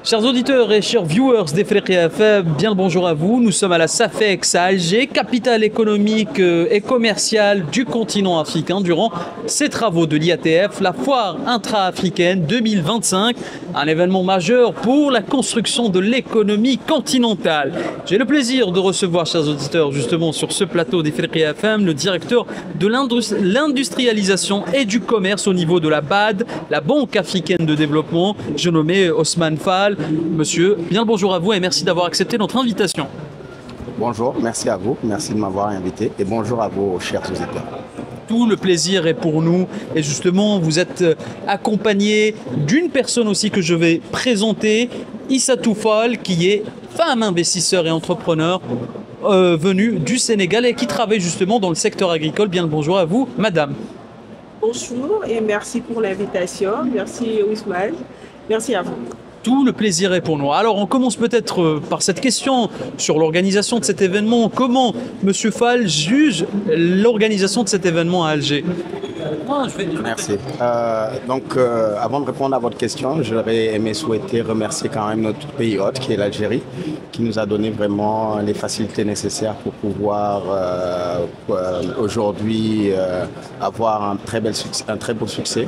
Chers auditeurs et chers viewers d'Ifriqiya FM, bien le bonjour à vous. Nous sommes à la SAFEX à Alger, capitale économique et commerciale du continent africain, durant ces travaux de l'IATF, la foire intra-africaine 2025, un événement majeur pour la construction de l'économie continentale. J'ai le plaisir de recevoir, chers auditeurs, justement sur ce plateau d'Ifriqiya FM, le directeur de l'industrialisation et du commerce au niveau de la BAD, la Banque africaine de développement, je nommé Ousmane Fall. Monsieur, bien le bonjour à vous et merci d'avoir accepté notre invitation. Bonjour, merci à vous, merci de m'avoir invité et bonjour à vos chers auditeurs. Tout le plaisir est pour nous et justement vous êtes accompagné d'une personne aussi que je vais présenter, Issatou Fall, qui est femme investisseur et entrepreneur venue du Sénégal et qui travaille justement dans le secteur agricole. Bien le bonjour à vous, madame. Bonjour et merci pour l'invitation, merci Ousmane, merci à vous. Tout le plaisir est pour nous. Alors, on commence peut-être par cette question sur l'organisation de cet événement. Comment M. Fall juge l'organisation de cet événement à Alger? Merci. Avant de répondre à votre question, j'aurais aimé souhaiter remercier quand même notre pays hôte, qui est l'Algérie, qui nous a donné vraiment les facilités nécessaires pour pouvoir aujourd'hui avoir un très beau succès.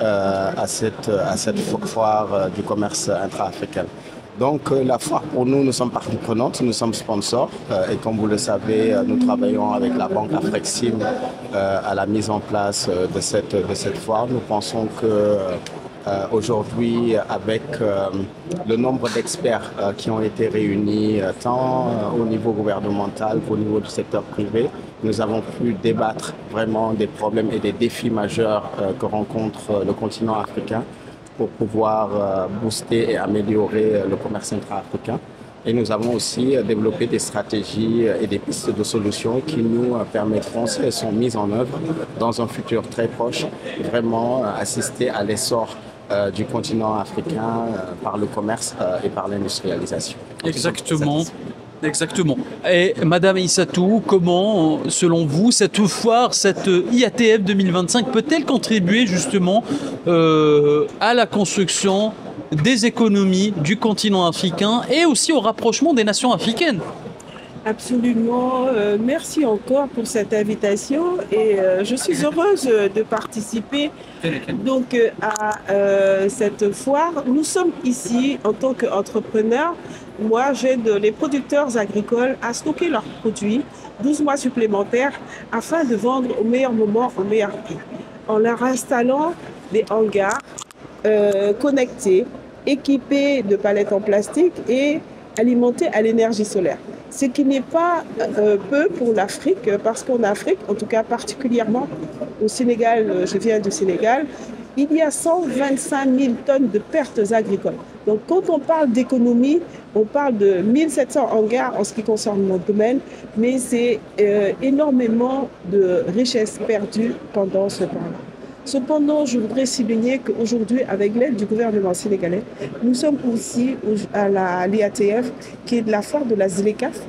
À cette foire du commerce intra-africain. Donc la foire pour nous sommes partie prenante, nous sommes sponsors et comme vous le savez, nous travaillons avec la banque Afrexim à la mise en place de cette foire. Nous pensons que aujourd'hui, avec le nombre d'experts qui ont été réunis tant au niveau gouvernemental qu'au niveau du secteur privé, nous avons pu débattre vraiment des problèmes et des défis majeurs que rencontre le continent africain pour pouvoir booster et améliorer le commerce intra-africain. Et nous avons aussi développé des stratégies et des pistes de solutions qui nous permettront, si elles sont mises en œuvre dans un futur très proche, vraiment assister à l'essor du continent africain par le commerce et par l'industrialisation. Exactement. Exactement. Et Madame Issatou, comment, selon vous, cette foire, cette IATF 2025 peut-elle contribuer justement à la construction des économies du continent africain et aussi au rapprochement des nations africaines? Absolument. Merci encore pour cette invitation et je suis heureuse de participer donc à cette foire. Nous sommes ici en tant qu'entrepreneurs. Moi, j'aide les producteurs agricoles à stocker leurs produits 12 mois supplémentaires afin de vendre au meilleur moment, au meilleur prix, en leur installant des hangars connectés, équipés de palettes en plastique et alimentés à l'énergie solaire. Ce qui n'est pas peu pour l'Afrique, parce qu'en Afrique, en tout cas particulièrement au Sénégal, je viens du Sénégal, il y a 125 000 tonnes de pertes agricoles. Donc quand on parle d'économie, on parle de 1700 hangars en ce qui concerne notre domaine, mais c'est énormément de richesses perdues pendant ce temps-là. Cependant, je voudrais souligner qu'aujourd'hui, avec l'aide du gouvernement sénégalais, nous sommes aussi à l'IATF, qui est de la foire de la ZLECAf,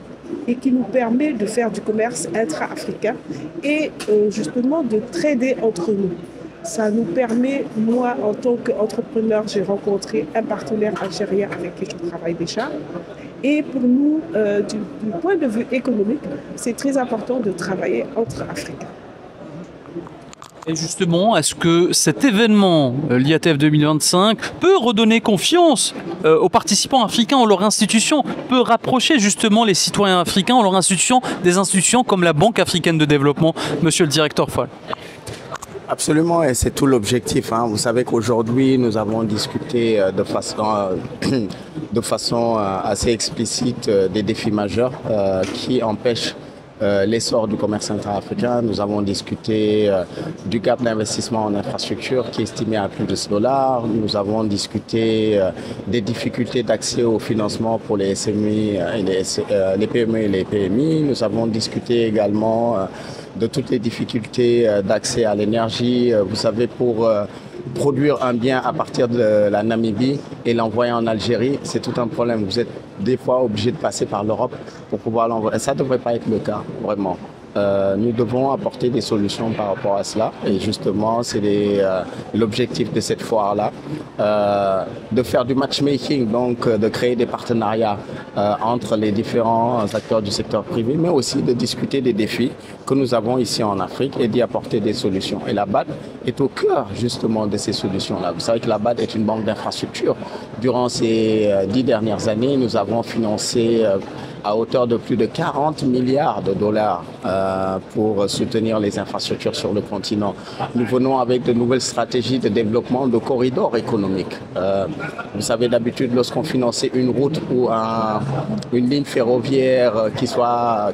et qui nous permet de faire du commerce intra-africain et justement de trader entre nous. Ça nous permet, moi en tant qu'entrepreneur, j'ai rencontré un partenaire algérien avec qui je travaille déjà. Et pour nous, du point de vue économique, c'est très important de travailler entre Africains. Et justement, est-ce que cet événement, l'IATF 2025, peut redonner confiance aux participants africains en leur institution, peut rapprocher justement les citoyens africains en leur institution des institutions comme la Banque africaine de développement, monsieur le directeur Fall? Absolument, et c'est tout l'objectif. Vous savez qu'aujourd'hui, nous avons discuté de façon assez explicite des défis majeurs qui empêchent l'essor du commerce intra-africain. Nous avons discuté du gap d'investissement en infrastructure qui est estimé à plus de $. Nous avons discuté des difficultés d'accès au financement pour les SMI, les PME et les PMI. Nous avons discuté également de toutes les difficultés d'accès à l'énergie. Vous savez, pour produire un bien à partir de la Namibie et l'envoyer en Algérie, c'est tout un problème. Vous êtes des fois obligé de passer par l'Europe pour pouvoir l'envoyer. Ça ne devrait pas être le cas, vraiment. Nous devons apporter des solutions par rapport à cela. Et justement, c'est l'objectif de cette foire-là, de faire du matchmaking, donc de créer des partenariats entre les différents acteurs du secteur privé, mais aussi de discuter des défis que nous avons ici en Afrique et d'y apporter des solutions. Et la BAD est au cœur justement de ces solutions-là. Vous savez que la BAD est une banque d'infrastructures. Durant ces 10 dernières années, nous avons financé à hauteur de plus de 40 milliards de dollars pour soutenir les infrastructures sur le continent. Nous venons avec de nouvelles stratégies de développement de corridors économiques. Vous savez, d'habitude, lorsqu'on finançait une route ou une ligne ferroviaire,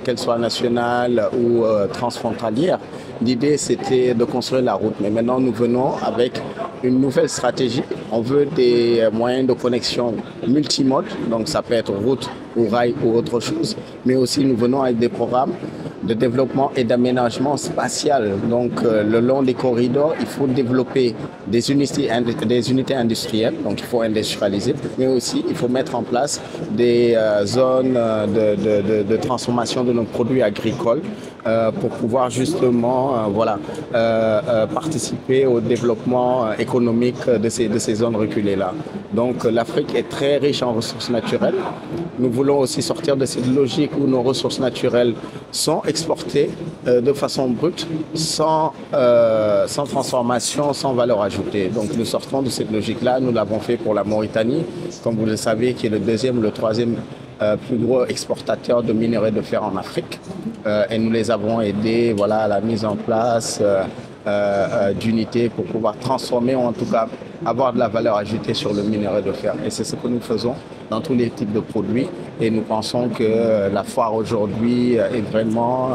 qu'elle soit nationale ou transfrontalière, l'idée c'était de construire la route. Mais maintenant, nous venons avec une nouvelle stratégie. On veut des moyens de connexion multimodes, donc ça peut être route ou rail ou autre chose, mais aussi nous venons avec des programmes de développement et d'aménagement spatial. Donc le long des corridors, il faut développer des unités industrielles, donc il faut industrialiser, mais aussi il faut mettre en place des zones de transformation de nos produits agricoles pour pouvoir justement participer au développement économique de ces zones reculées-là. Donc l'Afrique est très riche en ressources naturelles. Nous voulons aussi sortir de cette logique où nos ressources naturelles sont exportées de façon brute, sans transformation, sans valeur ajoutée. Donc nous sortons de cette logique-là. Nous l'avons fait pour la Mauritanie, comme vous le savez, qui est le deuxième ou le troisième plus gros exportateur de minerais de fer en Afrique. Et nous les avons aidés à la mise en place d'unités pour pouvoir transformer ou en tout cas avoir de la valeur ajoutée sur le minerai de fer. Et c'est ce que nous faisons dans tous les types de produits. Et nous pensons que la foire aujourd'hui est vraiment,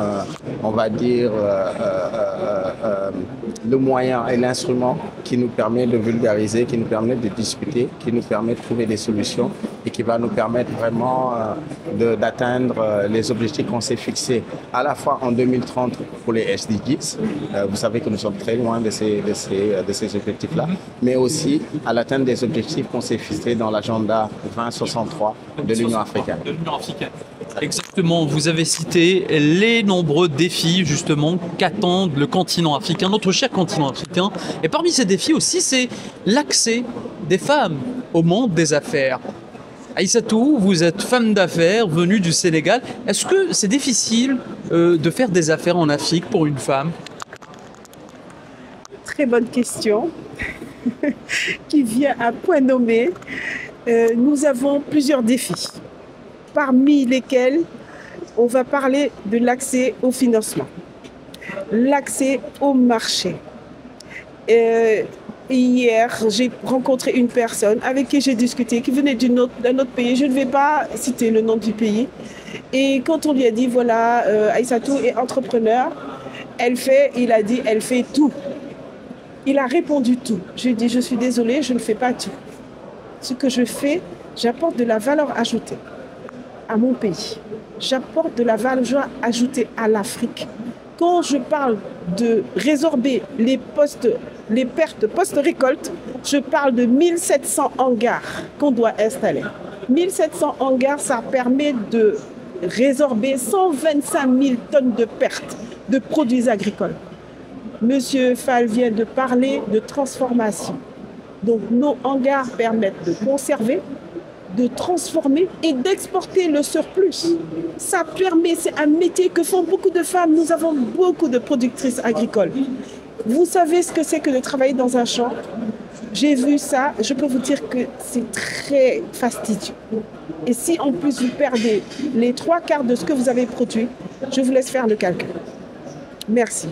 on va dire, le moyen et l'instrument qui nous permet de vulgariser, qui nous permet de discuter, qui nous permet de trouver des solutions et qui va nous permettre vraiment d'atteindre les objectifs qu'on s'est fixés à la fois en 2030 pour les SDGs. Vous savez que nous sommes très loin de ces objectifs-là, mais aussi à l'atteinte des objectifs qu'on s'est fixés dans l'agenda 2063 de l'Union africaine. Exactement, vous avez cité les nombreux défis justement qu'attendent le continent africain, notre cher continent africain. Et parmi ces défis aussi, c'est l'accès des femmes au monde des affaires. Aïssatou, vous êtes femme d'affaires venue du Sénégal. Est-ce que c'est difficile de faire des affaires en Afrique pour une femme? Très bonne question qui vient à point nommé. Nous avons plusieurs défis, parmi lesquels on va parler de l'accès au financement, l'accès au marché. Hier, j'ai rencontré une personne avec qui j'ai discuté, qui venait d'un autre pays. Je ne vais pas citer le nom du pays. Et quand on lui a dit, voilà, Aïssatou est entrepreneur, il a dit, elle fait tout. Il a répondu tout. Je lui ai dit, je suis désolée, je ne fais pas tout. Ce que je fais, j'apporte de la valeur ajoutée à mon pays. J'apporte de la valeur ajoutée à l'Afrique. Quand je parle de résorber les pertes post-récolte, je parle de 1700 hangars qu'on doit installer. 1700 hangars, ça permet de résorber 125 000 tonnes de pertes de produits agricoles. Monsieur Fall vient de parler de transformation. Donc nos hangars permettent de conserver, de transformer et d'exporter le surplus. Ça permet, c'est un métier que font beaucoup de femmes. Nous avons beaucoup de productrices agricoles. Vous savez ce que c'est que de travailler dans un champ? J'ai vu ça, je peux vous dire que c'est très fastidieux. Et si en plus vous perdez les 3/4 de ce que vous avez produit, je vous laisse faire le calcul. Merci.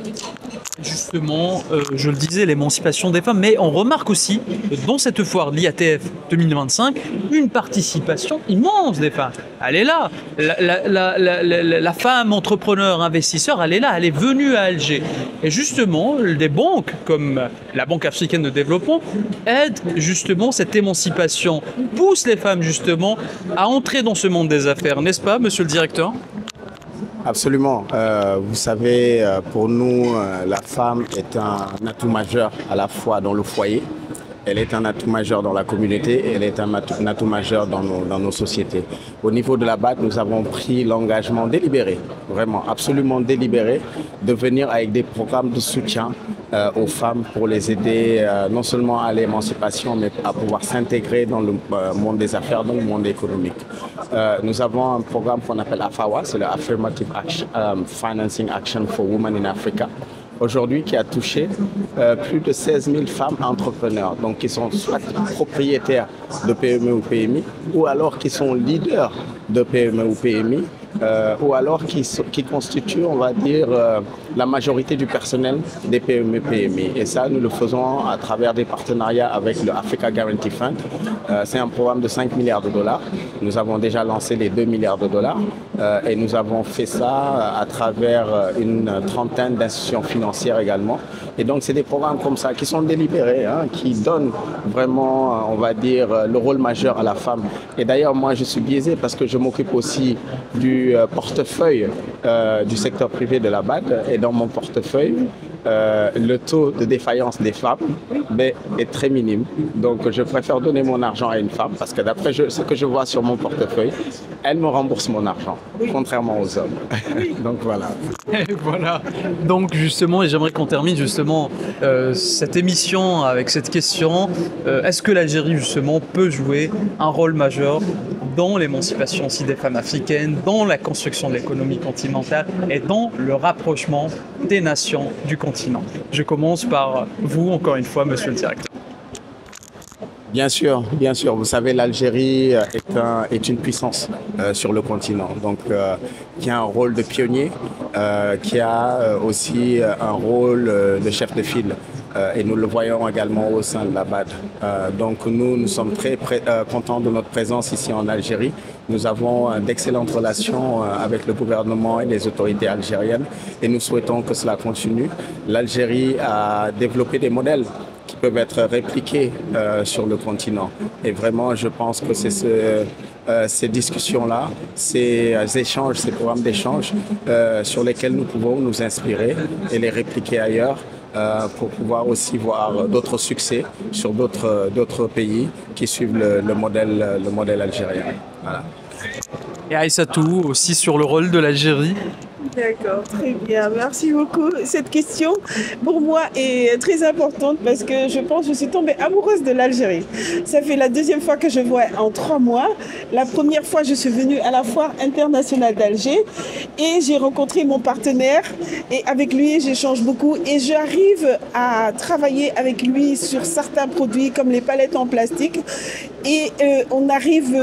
Justement, je le disais, l'émancipation des femmes, mais on remarque aussi dans cette foire de l'IATF 2025 une participation immense des femmes. Elle est là, la femme entrepreneur, investisseur, elle est là, elle est venue à Alger. Et justement, des banques comme la Banque africaine de développement aident justement cette émancipation, poussent les femmes justement à entrer dans ce monde des affaires, n'est-ce pas, monsieur le directeur ? Absolument. Vous savez, pour nous, la femme est un atout majeur à la fois dans le foyer, elle est un atout majeur dans la communauté et elle est un atout majeur dans nos sociétés. Au niveau de la BAD, nous avons pris l'engagement délibéré, vraiment absolument délibéré, de venir avec des programmes de soutien aux femmes pour les aider non seulement à l'émancipation, mais à pouvoir s'intégrer dans le monde des affaires, dans le monde économique. Nous avons un programme qu'on appelle AFAWA, c'est le Affirmative Financing Action for Women in Africa. Aujourd'hui, qui a touché plus de 16 000 femmes entrepreneurs, donc qui sont soit propriétaires de PME ou PMI, ou alors qui sont leaders de PME ou PMI, ou alors qui constituent, on va dire, la majorité du personnel des PME PMI. Et ça, nous le faisons à travers des partenariats avec le Africa Guarantee Fund. C'est un programme de 5 milliards de dollars. Nous avons déjà lancé les 2 milliards de dollars et nous avons fait ça à travers une trentaine d'institutions financières également. Et donc, c'est des programmes comme ça qui sont délibérés, qui donnent vraiment, on va dire, le rôle majeur à la femme. Et d'ailleurs, moi, je suis biaisé parce que je m'occupe aussi du portefeuille du secteur privé de la BAD. Et dans mon portefeuille, le taux de défaillance des femmes est très minime. Donc, je préfère donner mon argent à une femme parce que d'après ce que je vois sur mon portefeuille, elle me rembourse mon argent, contrairement aux hommes. Donc, voilà. Et voilà. Donc, justement, et j'aimerais qu'on termine justement cette émission avec cette question. Est-ce que l'Algérie, justement, peut jouer un rôle majeur dans l'émancipation aussi des femmes africaines, dans la construction de l'économie continentale et dans le rapprochement des nations du continent? Je commence par vous, encore une fois, monsieur le directeur. Bien sûr, bien sûr. Vous savez, l'Algérie est une puissance sur le continent, donc qui a un rôle de pionnier, qui a aussi un rôle de chef de file. Et nous le voyons également au sein de la BAD. Donc nous sommes très contents de notre présence ici en Algérie. Nous avons d'excellentes relations avec le gouvernement et les autorités algériennes et nous souhaitons que cela continue. L'Algérie a développé des modèles qui peuvent être répliqués sur le continent. Et vraiment, je pense que c'est ces discussions-là, ces échanges, ces programmes d'échange sur lesquels nous pouvons nous inspirer et les répliquer ailleurs. Pour pouvoir aussi voir d'autres succès sur d'autres pays qui suivent le modèle algérien. Voilà. Et Aïssatou, aussi sur le rôle de l'Algérie. D'accord, très bien. Merci beaucoup. Cette question, pour moi, est très importante parce que je suis tombée amoureuse de l'Algérie. Ça fait la deuxième fois que je vois en 3 mois. La première fois, je suis venue à la Foire internationale d'Alger et j'ai rencontré mon partenaire et avec lui, j'échange beaucoup et j'arrive à travailler avec lui sur certains produits comme les palettes en plastique et on arrive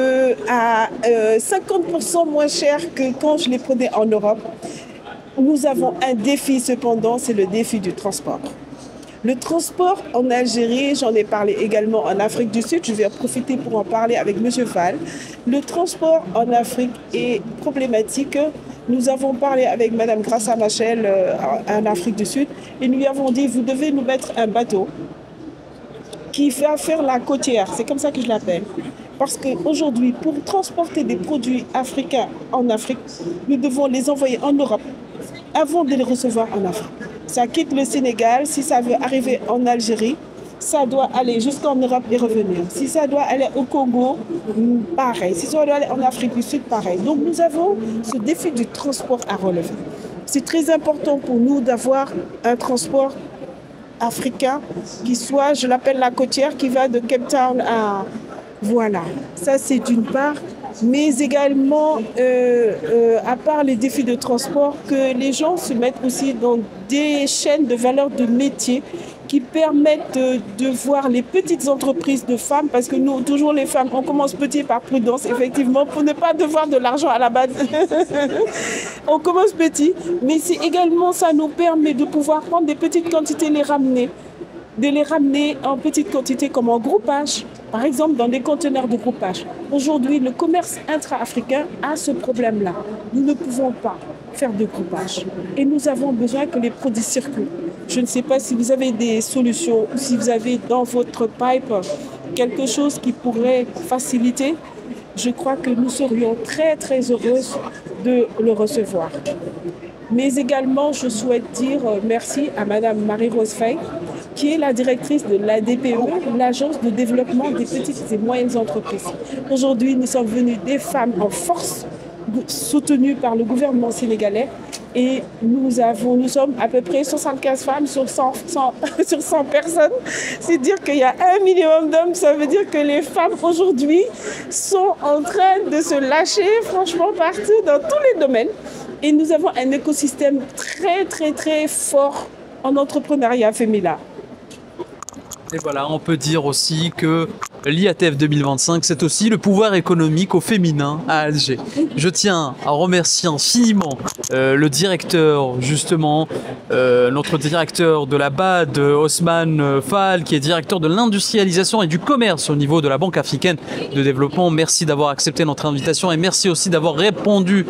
à 50% moins cher que quand je les prenais en Europe. Nous avons un défi cependant, c'est le défi du transport. Le transport en Algérie, j'en ai parlé également en Afrique du Sud, je vais en profiter pour en parler avec M. Fall. Le transport en Afrique est problématique. Nous avons parlé avec Mme Grassa Machel en Afrique du Sud et nous lui avons dit, vous devez nous mettre un bateau qui va faire la côtière, c'est comme ça que je l'appelle. Parce qu'aujourd'hui, pour transporter des produits africains en Afrique, nous devons les envoyer en Europe avant de les recevoir en Afrique. Ça quitte le Sénégal, si ça veut arriver en Algérie, ça doit aller jusqu'en Europe et revenir. Si ça doit aller au Congo, pareil. Si ça doit aller en Afrique du Sud, pareil. Donc nous avons ce défi du transport à relever. C'est très important pour nous d'avoir un transport africain qui soit, je l'appelle la côtière, qui va de Cape Town à... Voilà, ça c'est d'une part, mais également, à part les défis de transport, que les gens se mettent aussi dans des chaînes de valeur de métier qui permettent de voir les petites entreprises de femmes, parce que nous, toujours les femmes, on commence petit par prudence, effectivement, pour ne pas devoir de l'argent à la base. On commence petit, mais c'est également, ça nous permet de pouvoir prendre des petites quantités, de les ramener en petites quantités comme en groupage, par exemple dans des conteneurs de groupage. Aujourd'hui, le commerce intra-africain a ce problème-là. Nous ne pouvons pas faire de groupage et nous avons besoin que les produits circulent. Je ne sais pas si vous avez des solutions ou si vous avez dans votre pipe quelque chose qui pourrait faciliter. Je crois que nous serions très très heureuses de le recevoir. Mais également, je souhaite dire merci à Madame Marie-Rose Faye, qui est la directrice de l'ADPE, l'Agence de développement des petites et moyennes entreprises. Aujourd'hui, nous sommes venus des femmes en force, soutenues par le gouvernement sénégalais, et nous sommes à peu près 75 femmes sur 100 personnes. C'est dire qu'il y a un minimum d'hommes, ça veut dire que les femmes aujourd'hui sont en train de se lâcher franchement partout dans tous les domaines. Et nous avons un écosystème très fort en entrepreneuriat féminin. Et voilà, on peut dire aussi que l'IATF 2025, c'est aussi le pouvoir économique au féminin à Alger. Je tiens à remercier infiniment le directeur, justement, notre directeur de la BAD, Osman Fall, qui est directeur de l'industrialisation et du commerce au niveau de la Banque africaine de développement. Merci d'avoir accepté notre invitation et merci aussi d'avoir répondu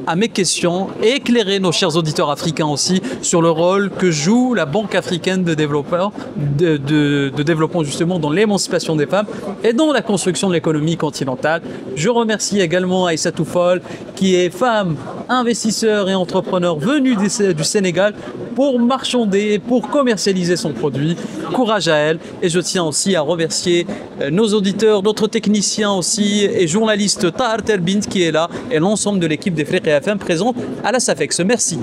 à mes questions et éclairer nos chers auditeurs africains aussi sur le rôle que joue la Banque africaine de développement, de développement justement dans l'émancipation des femmes et dans la construction de l'économie continentale. Je remercie également Aïssatou Fall, qui est femme, investisseur et entrepreneur venue du Sénégal pour marchander, pour commercialiser son produit. Courage à elle. Et je tiens aussi à remercier nos auditeurs, notre technicien aussi et journaliste Tahar Terbint qui est là et l'ensemble de l'équipe des Frères FM présente à la SAFEX. Merci.